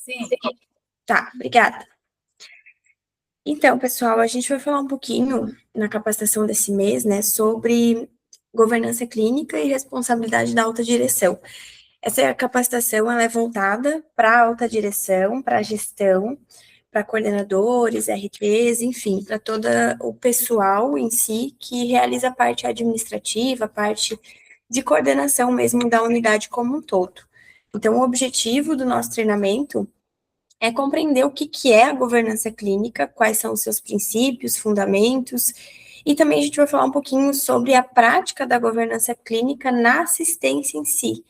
Sim. Tá, obrigada. Então, pessoal, a gente vai falar um pouquinho na capacitação desse mês, né, sobre governança clínica e responsabilidade da alta direção. Essa capacitação ela é voltada para a alta direção, para a gestão, para coordenadores, RPs, enfim, para todo o pessoal em si que realiza a parte administrativa, a parte de coordenação mesmo da unidade como um todo. Então, o objetivo do nosso treinamento é compreender o que é a governança clínica, quais são os seus princípios, fundamentos, e também a gente vai falar um pouquinho sobre a prática da governança clínica na assistência em si.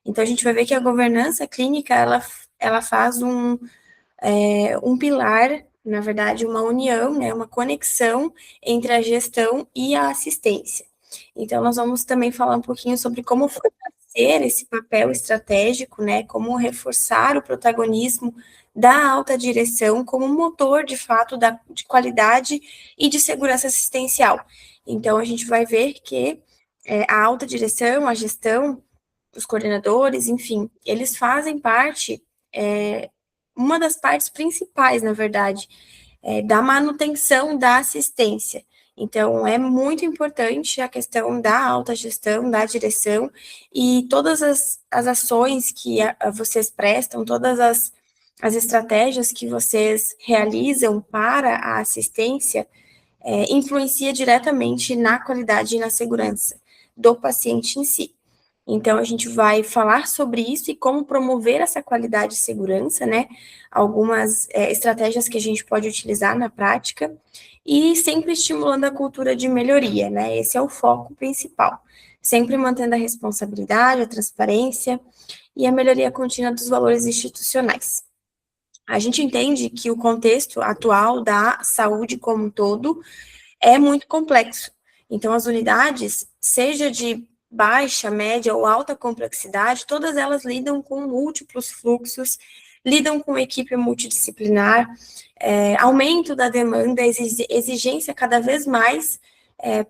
Então, a gente vai ver que a governança clínica, ela faz um pilar, na verdade, uma união, né, uma conexão entre a gestão e a assistência. Então, nós vamos também falar um pouquinho sobre como fortalecer esse papel estratégico, né, como reforçar o protagonismo da alta direção como motor, de fato, de qualidade e de segurança assistencial. Então, a gente vai ver que a alta direção, a gestão, os coordenadores, enfim, eles fazem parte, uma das partes principais, na verdade, da manutenção da assistência. Então, é muito importante a questão da alta gestão, da direção, e todas as ações que vocês prestam, todas as estratégias que vocês realizam para a assistência, influencia diretamente na qualidade e na segurança do paciente em si. Então, a gente vai falar sobre isso e como promover essa qualidade e segurança, né? Algumas estratégias que a gente pode utilizar na prática e sempre estimulando a cultura de melhoria, né? Esse é o foco principal. Sempre mantendo a responsabilidade, a transparência e a melhoria contínua dos valores institucionais. A gente entende que o contexto atual da saúde como um todo é muito complexo. Então, as unidades, seja de baixa, média ou alta complexidade, todas elas lidam com múltiplos fluxos, lidam com equipe multidisciplinar, aumento da demanda, exigência cada vez mais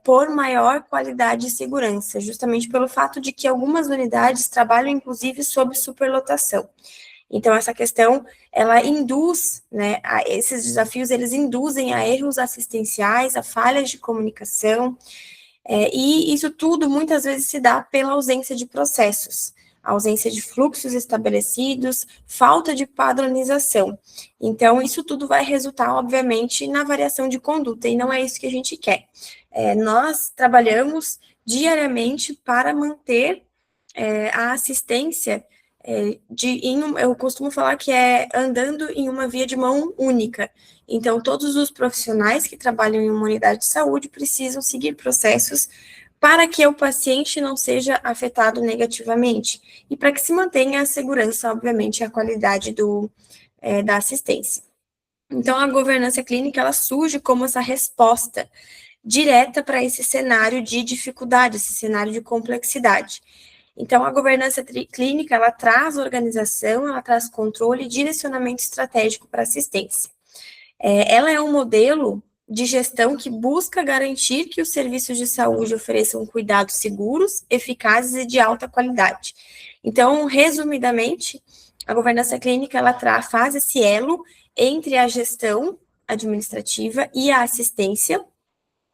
por maior qualidade e segurança, justamente pelo fato de que algumas unidades trabalham, inclusive, sob superlotação. Então, essa questão, ela induz, né, esses desafios, eles induzem a erros assistenciais, a falhas de comunicação, e isso tudo muitas vezes se dá pela ausência de processos, ausência de fluxos estabelecidos, falta de padronização. Então, isso tudo vai resultar, obviamente, na variação de conduta, e não é isso que a gente quer. Nós trabalhamos diariamente para manter a assistência eu costumo falar que é andando em uma via de mão única. Então, todos os profissionais que trabalham em uma unidade de saúde precisam seguir processos para que o paciente não seja afetado negativamente e para que se mantenha a segurança, obviamente, e a qualidade da assistência. Então, a governança clínica, ela surge como essa resposta direta para esse cenário de dificuldade, esse cenário de complexidade. Então, a governança clínica, ela traz organização, ela traz controle e direcionamento estratégico para assistência. Ela é um modelo de gestão que busca garantir que os serviços de saúde ofereçam cuidados seguros, eficazes e de alta qualidade. Então, resumidamente, a governança clínica, ela faz esse elo entre a gestão administrativa e a assistência.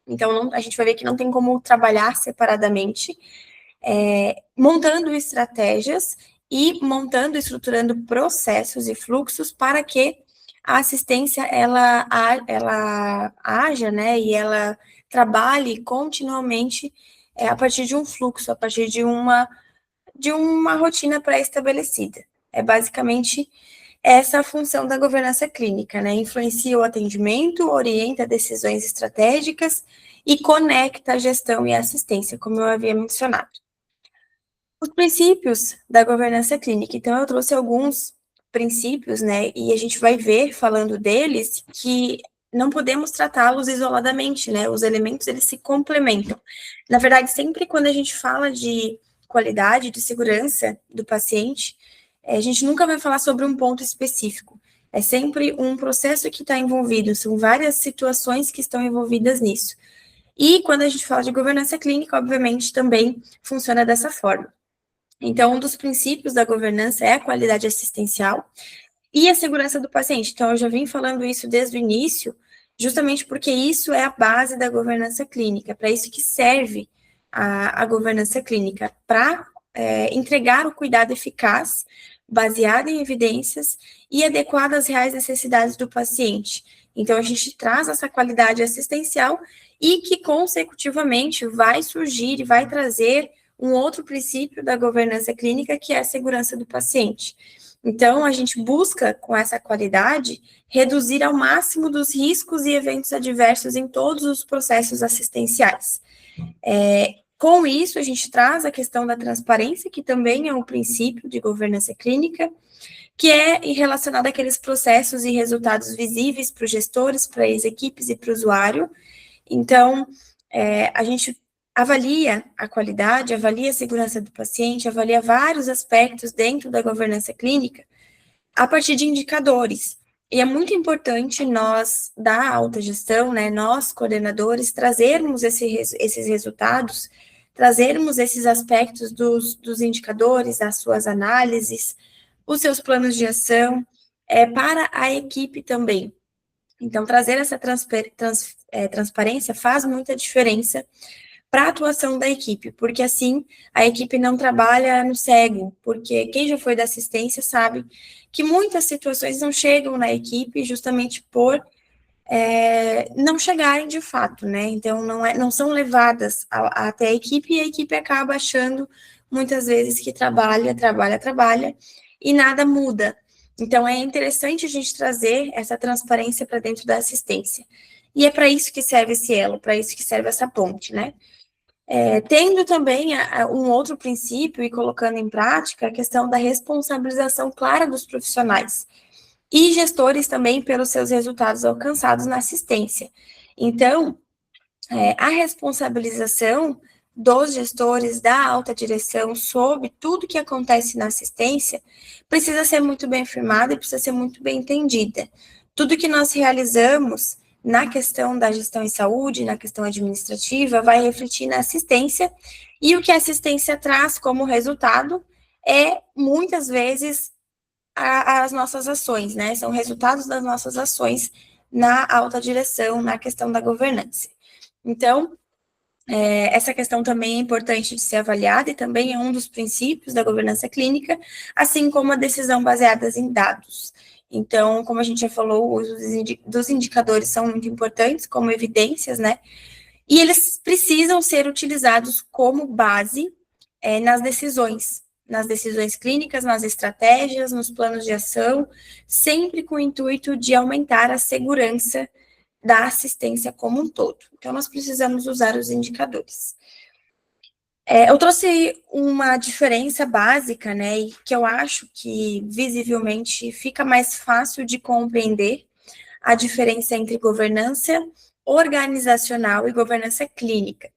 Então, a gente vai ver que não tem como trabalhar separadamente, montando estratégias e montando e estruturando processos e fluxos para que a assistência ela haja, né, e ela trabalhe continuamente a partir de um fluxo, a partir de uma rotina pré-estabelecida. É basicamente essa a função da governança clínica, né? Influencia o atendimento, orienta decisões estratégicas e conecta a gestão e a assistência, como eu havia mencionado. Os princípios da governança clínica. Então, eu trouxe alguns princípios, né, e a gente vai ver, falando deles, que não podemos tratá-los isoladamente, né, os elementos, eles se complementam. Na verdade, sempre quando a gente fala de qualidade, de segurança do paciente, a gente nunca vai falar sobre um ponto específico. É sempre um processo que está envolvido, são várias situações que estão envolvidas nisso. E quando a gente fala de governança clínica, obviamente, também funciona dessa forma. Então, um dos princípios da governança é a qualidade assistencial, E a segurança do paciente. Então, eu já vim falando isso desde o início, justamente porque isso é a base da governança clínica, para isso que serve a governança clínica, para entregar o cuidado eficaz, baseado em evidências e adequado às reais necessidades do paciente. Então, a gente traz essa qualidade assistencial e que, consecutivamente, vai surgir e vai trazer um outro princípio da governança clínica, que é a segurança do paciente. Então, a gente busca, com essa qualidade, reduzir ao máximo dos riscos e eventos adversos em todos os processos assistenciais. Com isso, a gente traz a questão da transparência, que também é um princípio de governança clínica, que é relacionado àqueles processos e resultados visíveis para os gestores, para as equipes e para o usuário. Então, a gente avalia a qualidade, avalia a segurança do paciente, avalia vários aspectos dentro da governança clínica a partir de indicadores. E é muito importante nós, da alta gestão, né, nós, coordenadores, trazermos esses resultados, trazermos esses aspectos dos indicadores, das suas análises, os seus planos de ação, para a equipe também. Então, trazer essa transparência faz muita diferença para a atuação da equipe, porque assim a equipe não trabalha no cego, porque quem já foi da assistência sabe que muitas situações não chegam na equipe justamente por não chegarem de fato, né? Então não são levadas até a equipe e a equipe acaba achando muitas vezes que trabalha e nada muda. Então é interessante a gente trazer essa transparência para dentro da assistência. E é para isso que serve esse elo, para isso que serve essa ponte, né? Tendo também um outro princípio e colocando em prática a questão da responsabilização clara dos profissionais e gestores também pelos seus resultados alcançados na assistência. Então, a responsabilização dos gestores, da alta direção, sobre tudo que acontece na assistência, precisa ser muito bem firmada e precisa ser muito bem entendida. Tudo que nós realizamos na questão da gestão em saúde, na questão administrativa, vai refletir na assistência, e o que a assistência traz como resultado é, muitas vezes, as nossas ações, né? São resultados das nossas ações na alta direção, na questão da governança. Então, essa questão também é importante de ser avaliada e também é um dos princípios da governança clínica, assim como a decisão baseada em dados. Então, como a gente já falou, o uso dos indicadores são muito importantes, como evidências, né? E eles precisam ser utilizados como base nas decisões clínicas, nas estratégias, nos planos de ação, sempre com o intuito de aumentar a segurança da assistência como um todo. Então, nós precisamos usar os indicadores. Eu trouxe uma diferença básica, né, e que eu acho que visivelmente fica mais fácil de compreender a diferença entre governança organizacional e governança clínica.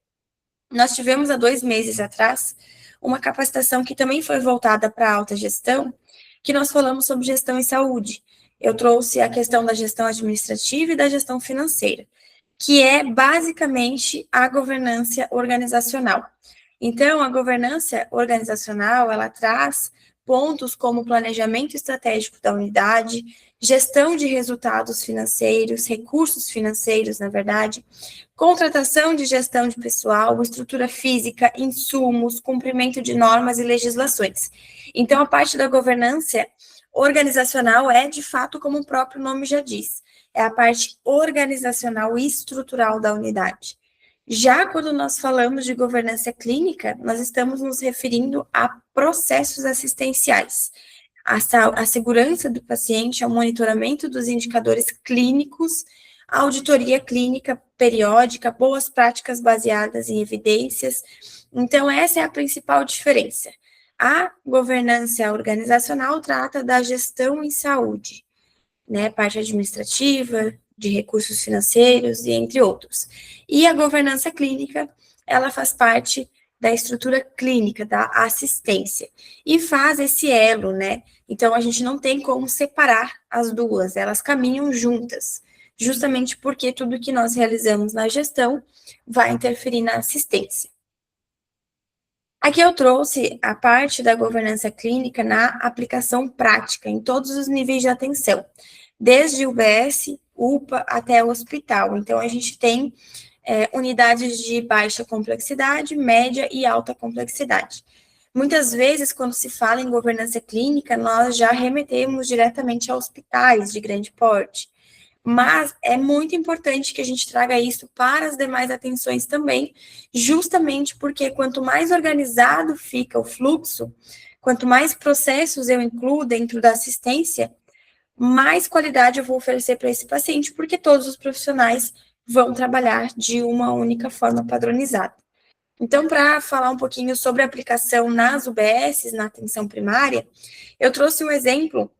Nós tivemos há 2 meses atrás uma capacitação que também foi voltada para a alta gestão, que nós falamos sobre gestão em saúde. Eu trouxe a questão da gestão administrativa e da gestão financeira, que é basicamente a governança organizacional. Então, a governança organizacional, ela traz pontos como planejamento estratégico da unidade, gestão de resultados financeiros, recursos financeiros, na verdade, contratação de gestão de pessoal, estrutura física, insumos, cumprimento de normas e legislações. Então, a parte da governança organizacional é, de fato, como o próprio nome já diz, é a parte organizacional e estrutural da unidade. Já quando nós falamos de governança clínica, nós estamos nos referindo a processos assistenciais, a segurança do paciente, ao monitoramento dos indicadores clínicos, a auditoria clínica periódica, boas práticas baseadas em evidências. Então, essa é a principal diferença. A governança organizacional trata da gestão em saúde, né, parte administrativa, de recursos financeiros e entre outros. E a governança clínica, ela faz parte da estrutura clínica, da assistência, e faz esse elo, né? Então, a gente não tem como separar as duas, elas caminham juntas, justamente porque tudo que nós realizamos na gestão vai interferir na assistência. Aqui eu trouxe a parte da governança clínica na aplicação prática, em todos os níveis de atenção, desde UBS, UPA até o hospital. Então, a gente tem unidades de baixa complexidade, média e alta complexidade. Muitas vezes, quando se fala em governança clínica, nós já remetemos diretamente a hospitais de grande porte, mas é muito importante que a gente traga isso para as demais atenções também, justamente porque quanto mais organizado fica o fluxo, quanto mais processos eu incluo dentro da assistência, mais qualidade eu vou oferecer para esse paciente, porque todos os profissionais vão trabalhar de uma única forma padronizada. Então, para falar um pouquinho sobre a aplicação nas UBSs, na atenção primária, eu trouxe um exemplo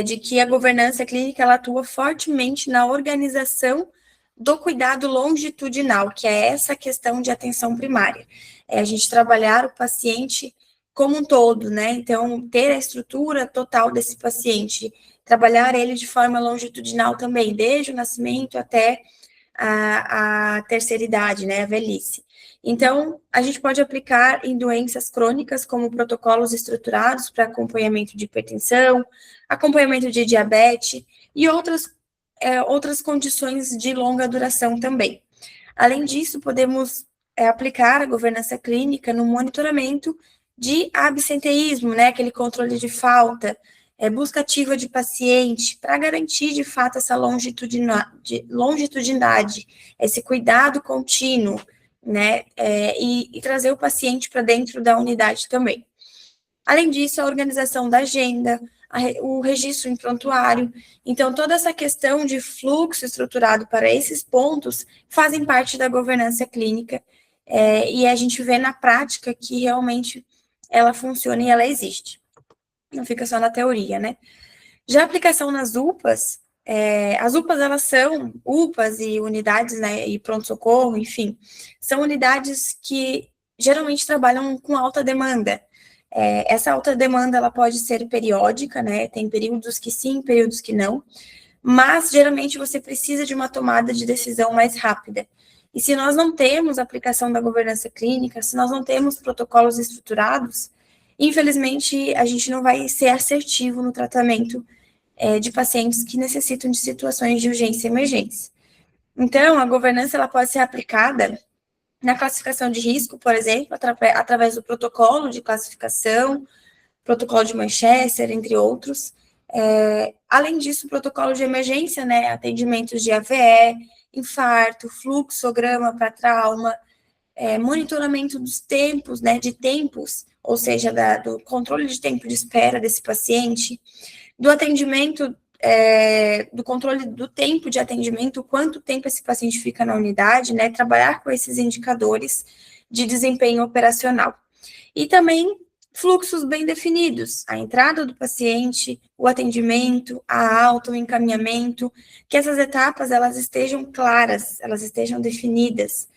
de que a governança clínica ela atua fortemente na organização do cuidado longitudinal, que é essa questão de atenção primária. É a gente trabalhar o paciente como um todo, né? Então, ter a estrutura total desse paciente, trabalhar ele de forma longitudinal também, desde o nascimento até a terceira idade, né, a velhice. Então, a gente pode aplicar em doenças crônicas, como protocolos estruturados para acompanhamento de hipertensão, acompanhamento de diabetes e outras condições de longa duração também. Além disso, podemos aplicar a governança clínica no monitoramento de absenteísmo, né, aquele controle de falta, busca ativa de paciente, para garantir, de fato, essa longitudinidade, esse cuidado contínuo, né, e trazer o paciente para dentro da unidade também. Além disso, a organização da agenda, o registro em prontuário. Então, toda essa questão de fluxo estruturado para esses pontos fazem parte da governança clínica, e a gente vê na prática que realmente ela funciona e ela existe. Não fica só na teoria, né? Já a aplicação nas UPAs, as UPAs, elas são UPAs e unidades, né, e pronto-socorro, enfim, são unidades que geralmente trabalham com alta demanda. Essa alta demanda, ela pode ser periódica, né, tem períodos que sim, períodos que não, mas geralmente você precisa de uma tomada de decisão mais rápida. E se nós não temos aplicação da governança clínica, se nós não temos protocolos estruturados, infelizmente, a gente não vai ser assertivo no tratamento de pacientes que necessitam de situações de urgência e emergência. Então, a governança ela pode ser aplicada na classificação de risco, por exemplo, através do protocolo de classificação, protocolo de Manchester, entre outros. Além disso, o protocolo de emergência, né, atendimentos de AVE, infarto, fluxograma para trauma, monitoramento dos tempos, né, de tempos, ou seja, do controle de tempo de espera desse paciente, do atendimento, do controle do tempo de atendimento, quanto tempo esse paciente fica na unidade, né, trabalhar com esses indicadores de desempenho operacional. E também fluxos bem definidos, a entrada do paciente, o atendimento, a alta, o encaminhamento, que essas etapas, elas estejam claras, elas estejam definidas,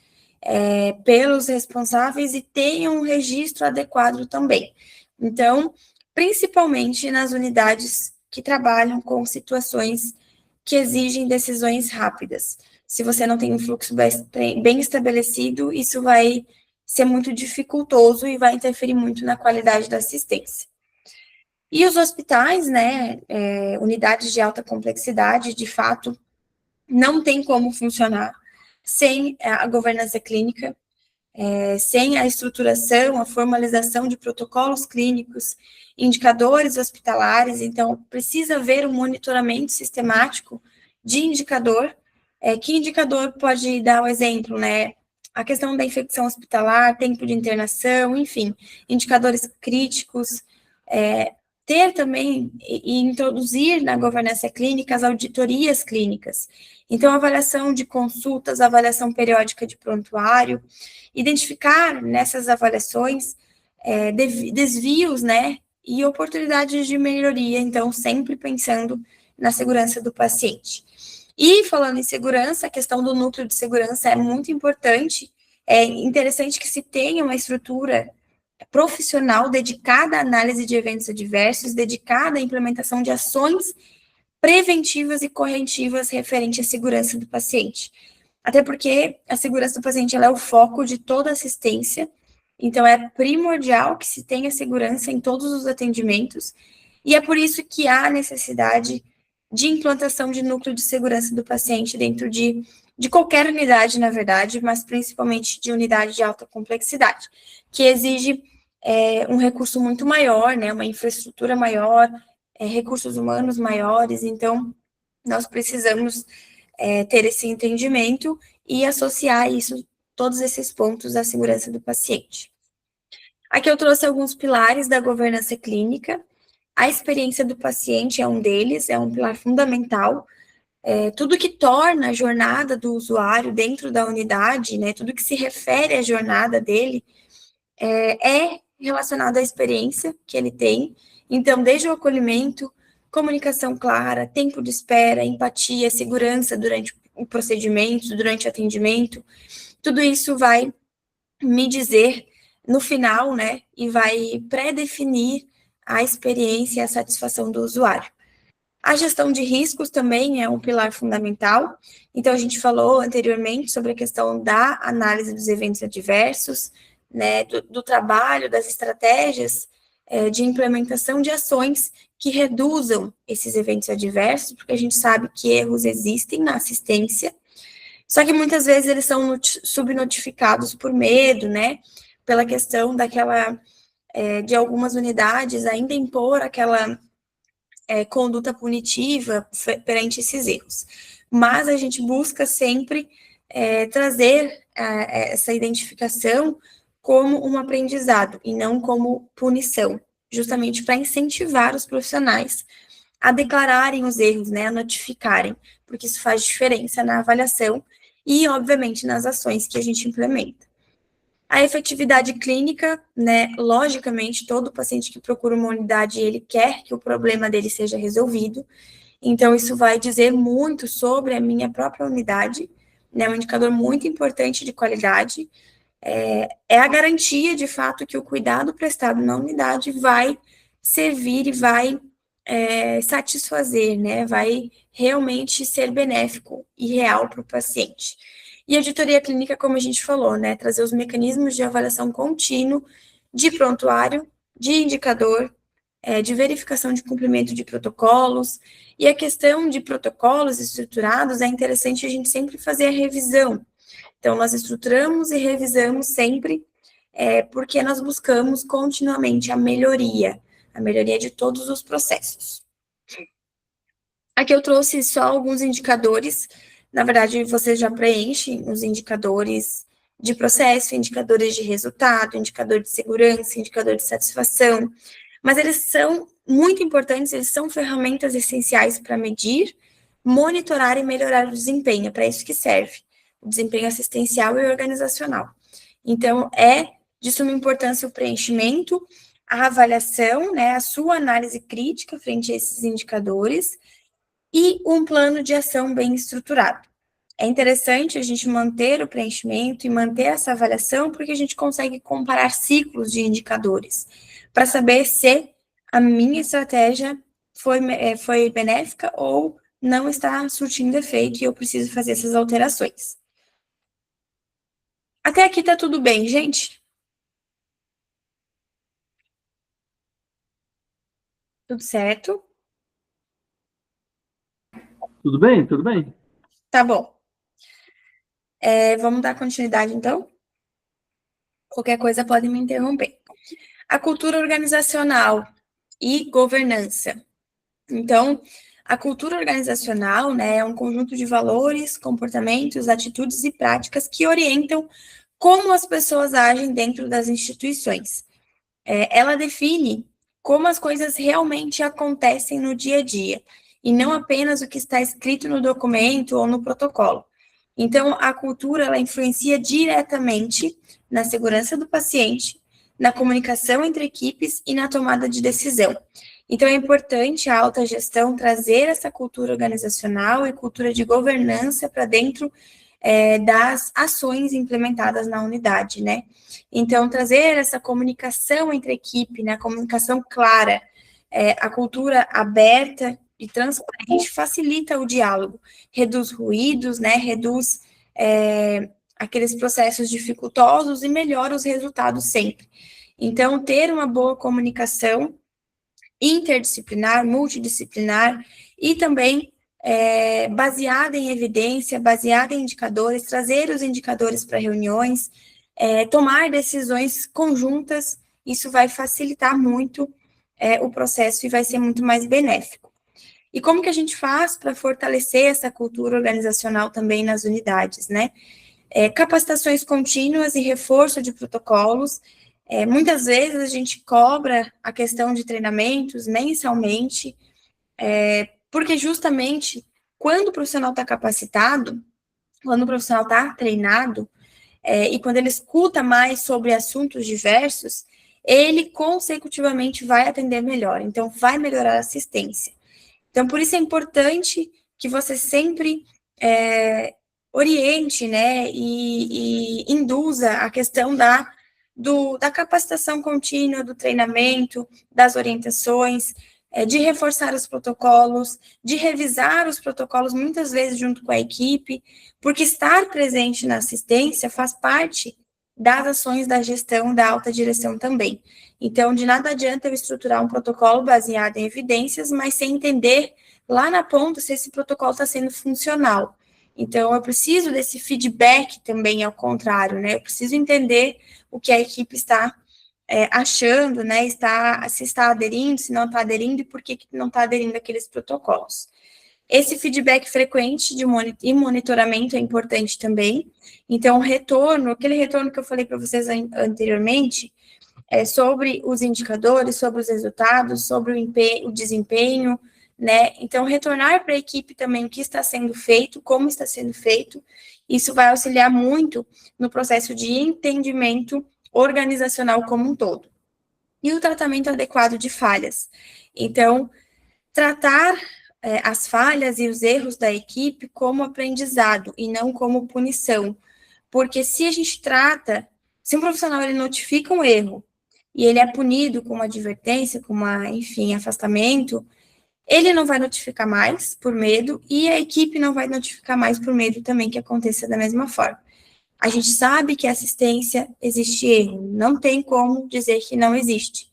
pelos responsáveis e tenham um registro adequado também. Então, principalmente nas unidades que trabalham com situações que exigem decisões rápidas. Se você não tem um fluxo bem estabelecido, isso vai ser muito dificultoso e vai interferir muito na qualidade da assistência. E os hospitais, né, unidades de alta complexidade, de fato, não tem como funcionar sem a governança clínica, sem a estruturação, a formalização de protocolos clínicos, indicadores hospitalares. Então, precisa haver um monitoramento sistemático de indicador. Que indicador pode dar o exemplo, né? A questão da infecção hospitalar, tempo de internação, enfim, indicadores críticos, ter também e introduzir na governança clínica as auditorias clínicas. Então, avaliação de consultas, avaliação periódica de prontuário, identificar nessas avaliações desvios, né, e oportunidades de melhoria, então, sempre pensando na segurança do paciente. E, falando em segurança, a questão do núcleo de segurança é muito importante, é interessante que se tenha uma estrutura profissional dedicada à análise de eventos adversos, dedicada à implementação de ações preventivas e corretivas referente à segurança do paciente. Até porque a segurança do paciente ela é o foco de toda assistência Então, é primordial que se tenha segurança em todos os atendimentos, e é por isso que há necessidade de implantação de núcleo de segurança do paciente dentro de qualquer unidade, na verdade, mas principalmente de unidade de alta complexidade, que exige um recurso muito maior, né, uma infraestrutura maior, recursos humanos maiores, então nós precisamos ter esse entendimento e associar isso, todos esses pontos à segurança do paciente. Aqui eu trouxe alguns pilares da governança clínica. A experiência do paciente é um deles, é um pilar fundamental. Tudo que torna a jornada do usuário dentro da unidade, né, tudo que se refere à jornada dele, é relacionado à experiência que ele tem. Então, desde o acolhimento, comunicação clara, tempo de espera, empatia, segurança durante o procedimento, durante o atendimento, tudo isso vai me dizer no final, né, e vai pré-definir a experiência e a satisfação do usuário. A gestão de riscos também é um pilar fundamental. Então, a gente falou anteriormente sobre a questão da análise dos eventos adversos, né, do trabalho, das estratégias de implementação de ações que reduzam esses eventos adversos, porque a gente sabe que erros existem na assistência, só que muitas vezes eles são subnotificados por medo, né, pela questão daquela, de algumas unidades ainda impor aquela conduta punitiva perante esses erros. Mas a gente busca sempre trazer essa identificação como um aprendizado e não como punição, justamente para incentivar os profissionais a declararem os erros, né, a notificarem, porque isso faz diferença na avaliação e, obviamente, nas ações que a gente implementa. A efetividade clínica, né, logicamente, todo paciente que procura uma unidade, ele quer que o problema dele seja resolvido, então isso vai dizer muito sobre a minha própria unidade, né, um indicador muito importante de qualidade, é a garantia, de fato, que o cuidado prestado na unidade vai servir e vai satisfazer, né, vai realmente ser benéfico e real para o paciente. E a auditoria clínica, como a gente falou, né, trazer os mecanismos de avaliação contínuo, de prontuário, de indicador, de verificação de cumprimento de protocolos, e a questão de protocolos estruturados, é interessante a gente sempre fazer a revisão. Então, nós estruturamos e revisamos sempre, porque nós buscamos continuamente a melhoria de todos os processos. Aqui eu trouxe só alguns indicadores. Na verdade, você já preenche os indicadores de processo, indicadores de resultado, indicador de segurança, indicador de satisfação, mas eles são muito importantes, eles são ferramentas essenciais para medir, monitorar e melhorar o desempenho, é para isso que serve, o desempenho assistencial e organizacional. Então, é de suma importância o preenchimento, a avaliação, né, a sua análise crítica frente a esses indicadores, e um plano de ação bem estruturado. É interessante a gente manter o preenchimento e manter essa avaliação, porque a gente consegue comparar ciclos de indicadores, para saber se a minha estratégia foi benéfica ou não está surtindo efeito e eu preciso fazer essas alterações. Até aqui tá tudo bem, gente? Tudo certo? Tudo bem? Tudo bem? Tá bom. Vamos dar continuidade, então? Qualquer coisa pode me interromper. A cultura organizacional e governança. Então, a cultura organizacional, né, é um conjunto de valores, comportamentos, atitudes e práticas que orientam como as pessoas agem dentro das instituições. Ela define como as coisas realmente acontecem no dia a dia, e não apenas o que está escrito no documento ou no protocolo. Então, a cultura, ela influencia diretamente na segurança do paciente, na comunicação entre equipes e na tomada de decisão. Então, é importante a alta gestão trazer essa cultura organizacional e cultura de governança para dentro das ações implementadas na unidade, né? Então, trazer essa comunicação entre equipe, né? A comunicação clara, a cultura aberta e transparente facilita o diálogo, reduz ruídos, né? Reduz aqueles processos dificultosos e melhora os resultados sempre. Então, ter uma boa comunicação interdisciplinar, multidisciplinar e também baseada em evidência, baseada em indicadores, trazer os indicadores para reuniões, tomar decisões conjuntas, isso vai facilitar muito o processo e vai ser muito mais benéfico. E como que a gente faz para fortalecer essa cultura organizacional também nas unidades, né? Capacitações contínuas e reforço de protocolos. Muitas vezes a gente cobra a questão de treinamentos mensalmente, porque justamente quando o profissional está capacitado, quando o profissional está treinado, e quando ele escuta mais sobre assuntos diversos, ele consecutivamente vai atender melhor, então vai melhorar a assistência. Então, por isso é importante que você sempre oriente, né, e induza a questão da capacitação contínua, do treinamento, das orientações, de reforçar os protocolos, de revisar os protocolos muitas vezes junto com a equipe, porque estar presente na assistência faz parte das ações da gestão da alta direção também. Então, de nada adianta eu estruturar um protocolo baseado em evidências, mas sem entender lá na ponta se esse protocolo está sendo funcional. Então, eu preciso desse feedback também ao contrário, né? Eu preciso entender o que a equipe está achando, né? Se está aderindo, se não está aderindo e por que não está aderindo àqueles protocolos. Esse feedback frequente e monitoramento é importante também. Então, aquele retorno que eu falei para vocês anteriormente, sobre os indicadores, sobre os resultados, sobre o desempenho, né? Então, retornar para a equipe também o que está sendo feito, como está sendo feito, isso vai auxiliar muito no processo de entendimento organizacional como um todo. E o tratamento adequado de falhas. Então, tratar as falhas e os erros da equipe como aprendizado e não como punição. Porque se a gente se um profissional ele notifica um erro e ele é punido com uma advertência, com afastamento, ele não vai notificar mais por medo e a equipe não vai notificar mais por medo também que aconteça da mesma forma. A gente sabe que a assistência existe erro, não tem como dizer que não existe.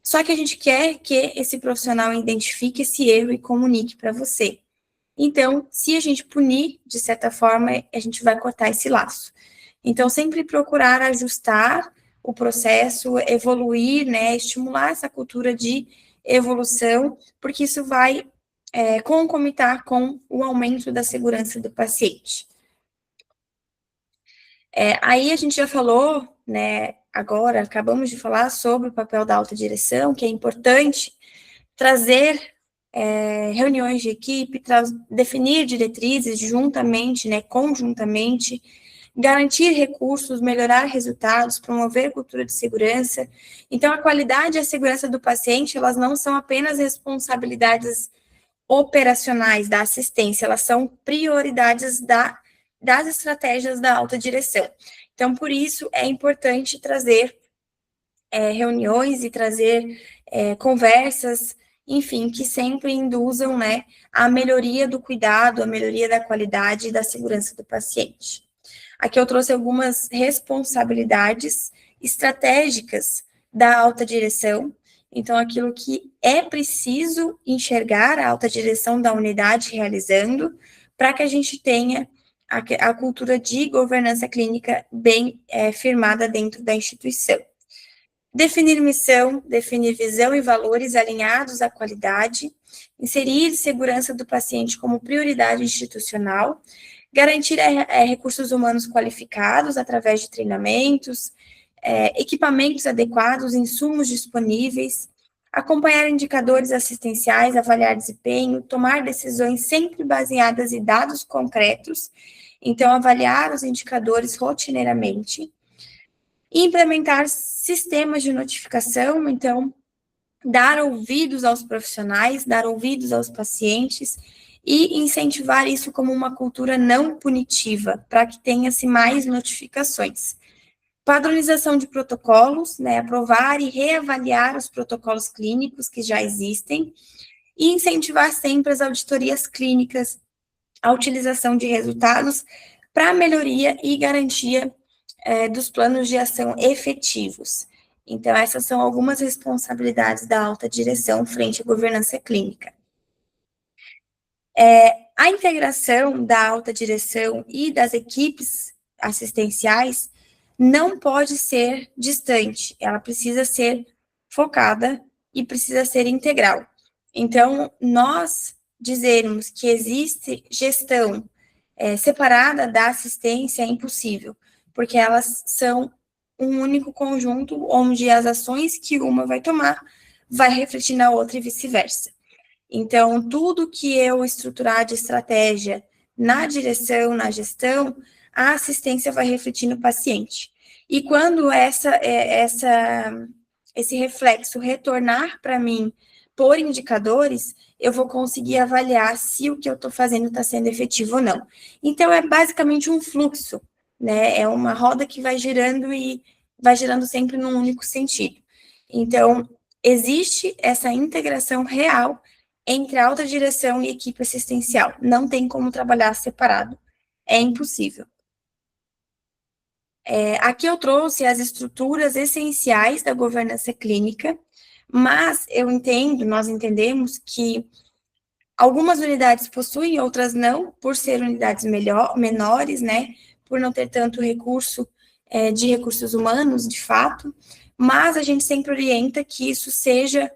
Só que a gente quer que esse profissional identifique esse erro e comunique para você. Então, se a gente punir, de certa forma, a gente vai cortar esse laço. Então, sempre procurar ajustar o processo, evoluir, né, estimular essa cultura de evolução, porque isso vai concomitar com o aumento da segurança do paciente. Aí a gente já falou, né, agora acabamos de falar sobre o papel da alta direção, que é importante trazer reuniões de equipe, definir diretrizes juntamente, né, conjuntamente, garantir recursos, melhorar resultados, promover cultura de segurança. Então, a qualidade e a segurança do paciente, elas não são apenas responsabilidades operacionais da assistência, elas são prioridades das estratégias da alta direção. Então, por isso, é importante trazer reuniões e trazer conversas, enfim, que sempre induzam, né, a melhoria do cuidado, a melhoria da qualidade e da segurança do paciente. Aqui eu trouxe algumas responsabilidades estratégicas da alta direção. Então, aquilo que é preciso enxergar a alta direção da unidade realizando, para que a gente tenha a cultura de governança clínica bem firmada dentro da instituição. Definir missão, definir visão e valores alinhados à qualidade, inserir segurança do paciente como prioridade institucional, garantir recursos humanos qualificados através de treinamentos, equipamentos adequados, insumos disponíveis, acompanhar indicadores assistenciais, avaliar desempenho, tomar decisões sempre baseadas em dados concretos, então avaliar os indicadores rotineiramente, implementar sistemas de notificação, então dar ouvidos aos profissionais, dar ouvidos aos pacientes, e incentivar isso como uma cultura não punitiva, para que tenha-se mais notificações. Padronização de protocolos, né, aprovar e reavaliar os protocolos clínicos que já existem, e incentivar sempre as auditorias clínicas, a utilização de resultados para melhoria e garantia dos planos de ação efetivos. Então, essas são algumas responsabilidades da alta direção frente à governança clínica. A integração da alta direção e das equipes assistenciais não pode ser distante, ela precisa ser focada e precisa ser integral. Então, nós dizermos que existe gestão separada da assistência é impossível, porque elas são um único conjunto onde as ações que uma vai tomar vai refletir na outra e vice-versa. Então, tudo que eu estruturar de estratégia na direção, na gestão, a assistência vai refletir no paciente. E quando esse reflexo retornar para mim por indicadores, eu vou conseguir avaliar se o que eu estou fazendo está sendo efetivo ou não. Então, é basicamente um fluxo, né? É uma roda que vai girando e vai girando sempre num único sentido. Então, existe essa integração real entre alta direção e equipe assistencial. Não tem como trabalhar separado. É impossível. Aqui eu trouxe as estruturas essenciais da governança clínica, mas nós entendemos que algumas unidades possuem, outras não, por ser unidades menores, né, por não ter tanto recurso de recursos humanos, de fato, mas a gente sempre orienta que isso seja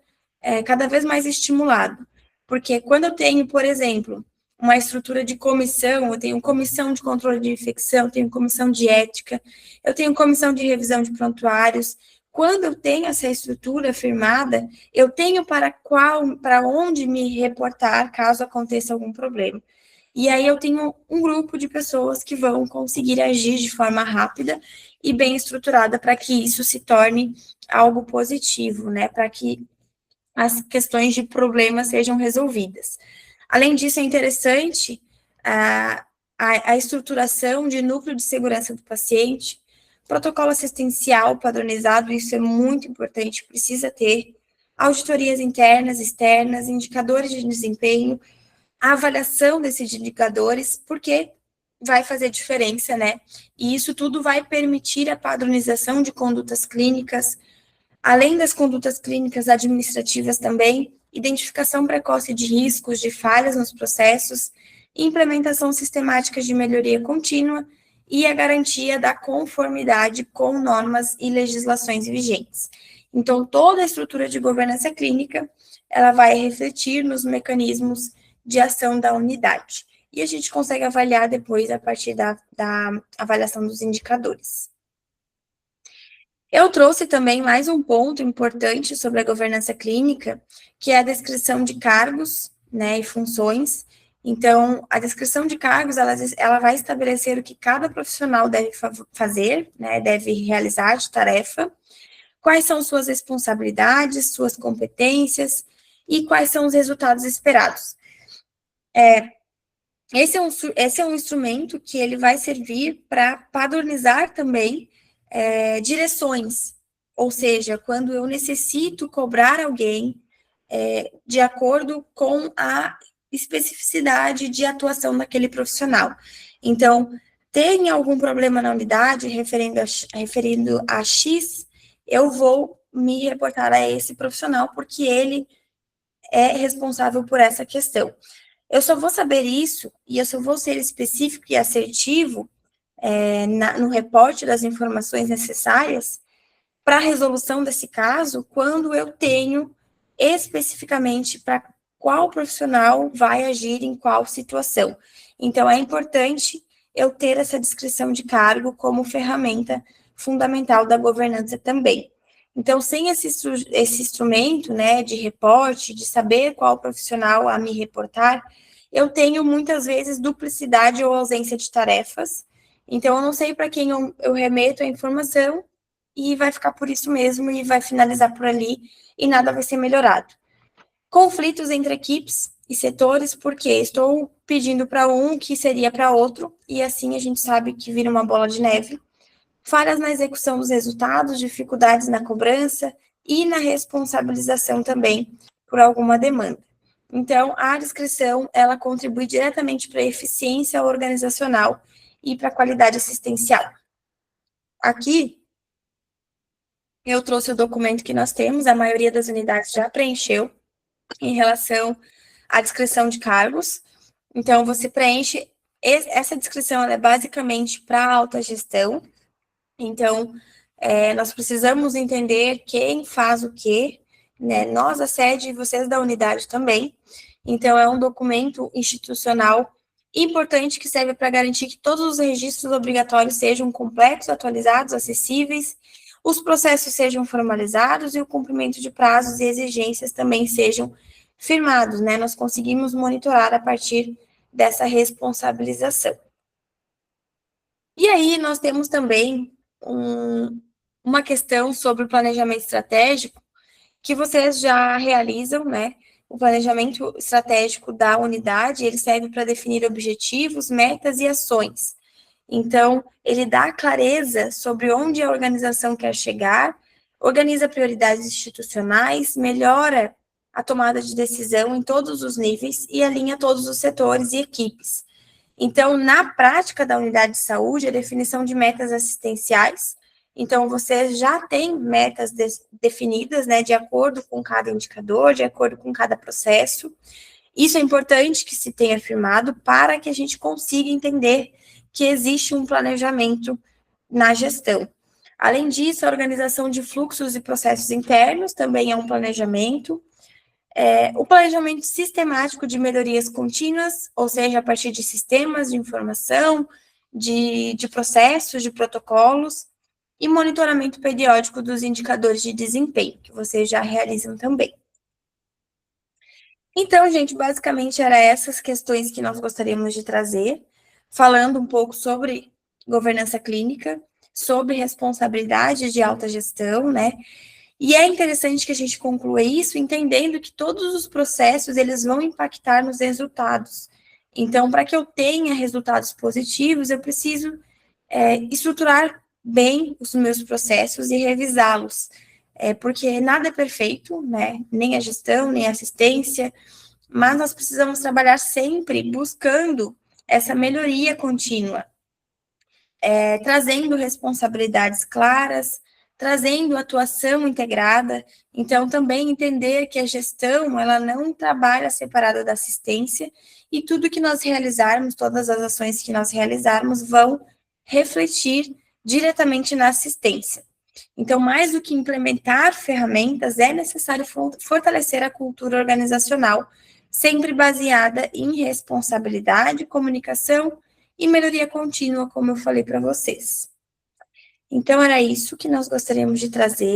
cada vez mais estimulado, porque quando eu tenho, por exemplo, uma estrutura de comissão, eu tenho comissão de controle de infecção, eu tenho comissão de ética, eu tenho comissão de revisão de prontuários. Quando eu tenho essa estrutura firmada, eu tenho para onde me reportar caso aconteça algum problema. E aí eu tenho um grupo de pessoas que vão conseguir agir de forma rápida e bem estruturada para que isso se torne algo positivo, né? Para que as questões de problemas sejam resolvidas. Além disso, é interessante a estruturação de núcleo de segurança do paciente, protocolo assistencial padronizado, isso é muito importante, precisa ter auditorias internas, externas, indicadores de desempenho, a avaliação desses indicadores, porque vai fazer diferença, né? E isso tudo vai permitir a padronização de condutas clínicas, além das condutas clínicas administrativas também, identificação precoce de riscos, de falhas nos processos, implementação sistemática de melhoria contínua e a garantia da conformidade com normas e legislações vigentes. Então, toda a estrutura de governança clínica, ela vai refletir nos mecanismos de ação da unidade. E a gente consegue avaliar depois a partir da avaliação dos indicadores. Eu trouxe também mais um ponto importante sobre a governança clínica, que é a descrição de cargos, né, e funções. Então, a descrição de cargos, ela vai estabelecer o que cada profissional deve fazer, né, deve realizar de tarefa, quais são suas responsabilidades, suas competências e quais são os resultados esperados. Esse é um instrumento que ele vai servir para padronizar também direções, ou seja, quando eu necessito cobrar alguém de acordo com a especificidade de atuação daquele profissional. Então, tem algum problema na unidade referindo a X, eu vou me reportar a esse profissional, porque ele é responsável por essa questão. Eu só vou saber isso, e eu só vou ser específico e assertivo no reporte das informações necessárias para a resolução desse caso, quando eu tenho especificamente para qual profissional vai agir em qual situação. Então, é importante eu ter essa descrição de cargo como ferramenta fundamental da governança também. Então, sem esse instrumento, né, de reporte, de saber qual profissional a me reportar, eu tenho muitas vezes duplicidade ou ausência de tarefas. Então, eu não sei para quem eu remeto a informação e vai ficar por isso mesmo e vai finalizar por ali e nada vai ser melhorado. Conflitos entre equipes e setores, porque estou pedindo para um que seria para outro, e assim a gente sabe que vira uma bola de neve. Falhas na execução dos resultados, dificuldades na cobrança e na responsabilização também por alguma demanda. Então, a descrição, ela contribui diretamente para a eficiência organizacional e para a qualidade assistencial. Aqui, eu trouxe o documento que nós temos, a maioria das unidades já preencheu em relação à descrição de cargos. Então, você preenche, essa descrição ela é basicamente para a alta gestão. Então, nós precisamos entender quem faz o quê, né? Nós, a sede, e vocês da unidade também. Então, é um documento institucional importante que serve para garantir que todos os registros obrigatórios sejam completos, atualizados, acessíveis, os processos sejam formalizados e o cumprimento de prazos e exigências também sejam firmados, né? Nós conseguimos monitorar a partir dessa responsabilização. E aí, nós temos também uma questão sobre o planejamento estratégico, que vocês já realizam, né? O planejamento estratégico da unidade, ele serve para definir objetivos, metas e ações. Então, ele dá clareza sobre onde a organização quer chegar, organiza prioridades institucionais, melhora a tomada de decisão em todos os níveis e alinha todos os setores e equipes. Então, na prática da unidade de saúde, a definição de metas assistenciais. Então, você já tem metas definidas, né, de acordo com cada indicador, de acordo com cada processo. Isso é importante que se tenha firmado para que a gente consiga entender que existe um planejamento na gestão. Além disso, a organização de fluxos e processos internos também é um planejamento. O planejamento sistemático de melhorias contínuas, ou seja, a partir de sistemas de informação, de processos, de protocolos, e monitoramento periódico dos indicadores de desempenho, que vocês já realizam também. Então, gente, basicamente era essas questões que nós gostaríamos de trazer, falando um pouco sobre governança clínica, sobre responsabilidade de alta gestão, né? E é interessante que a gente conclua isso entendendo que todos os processos, eles vão impactar nos resultados. Então, para que eu tenha resultados positivos, eu preciso estruturar bem os meus processos e revisá-los. Porque nada é perfeito, né? Nem a gestão, nem a assistência, mas nós precisamos trabalhar sempre buscando essa melhoria contínua, trazendo responsabilidades claras, trazendo atuação integrada. Então, também entender que a gestão, ela não trabalha separada da assistência, e tudo que nós realizarmos, todas as ações que nós realizarmos, vão refletir diretamente na assistência. Então, mais do que implementar ferramentas, é necessário fortalecer a cultura organizacional, sempre baseada em responsabilidade, comunicação e melhoria contínua, como eu falei para vocês. Então, era isso que nós gostaríamos de trazer.